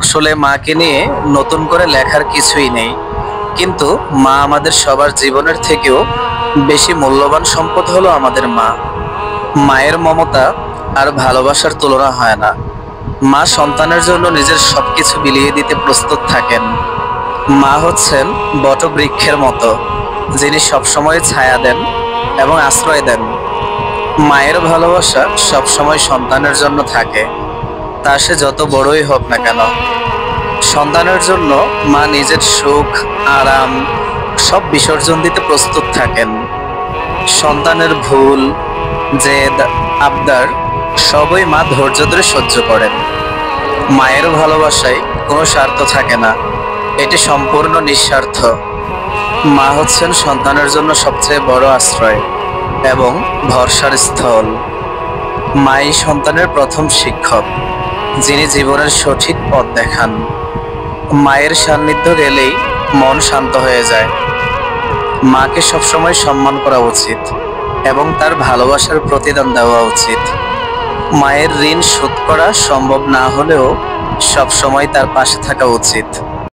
আসলে মাকে নিয়ে নতুন করে লেখার কিছুই নেই, কিন্তু মা আমাদের সবার জীবনের থেকেও বেশি মূল্যবান সম্পদ হলো আমাদের মা। মায়ের মমতা আর ভালোবাসার তুলনা হয় না। মা সন্তানের জন্য নিজের সবকিছু বিলিয়ে দিতে প্রস্তুত থাকেন। মা হচ্ছেন বটবৃক্ষের মতো, যিনি সবসময় ছায়া দেন এবং আশ্রয় দেন। মায়ের ভালোবাসা সবসময় সন্তানের জন্য থাকে, তা সে যত বড়ই হোক না কেন। সন্তানের জন্য মা নিজের সুখ, আরাম সব বিসর্জন দিতে প্রস্তুত থাকেন। সন্তানের ভুল, জেদ, আবদার সবই মা ধৈর্য ধরে সহ্য করেন। মায়ের ভালোবাসায় কোনো স্বার্থ থাকে না, এটি সম্পূর্ণ নিঃস্বার্থ। মা হচ্ছেন সন্তানের জন্য সবচেয়ে বড় আশ্রয় এবং ভরসার স্থল। মাই সন্তানের প্রথম শিক্ষক, যিনি জীবনের সঠিক পথ দেখান। মায়ের সান্নিধ্য গেলেই মন শান্ত হয়ে যায়। মাকে সবসময় সম্মান করা উচিত এবং তার ভালোবাসার প্রতিদান দেওয়া উচিত। মায়ের ঋণ শোধ করা সম্ভব না হলেও সবসময় তার পাশে থাকা উচিত।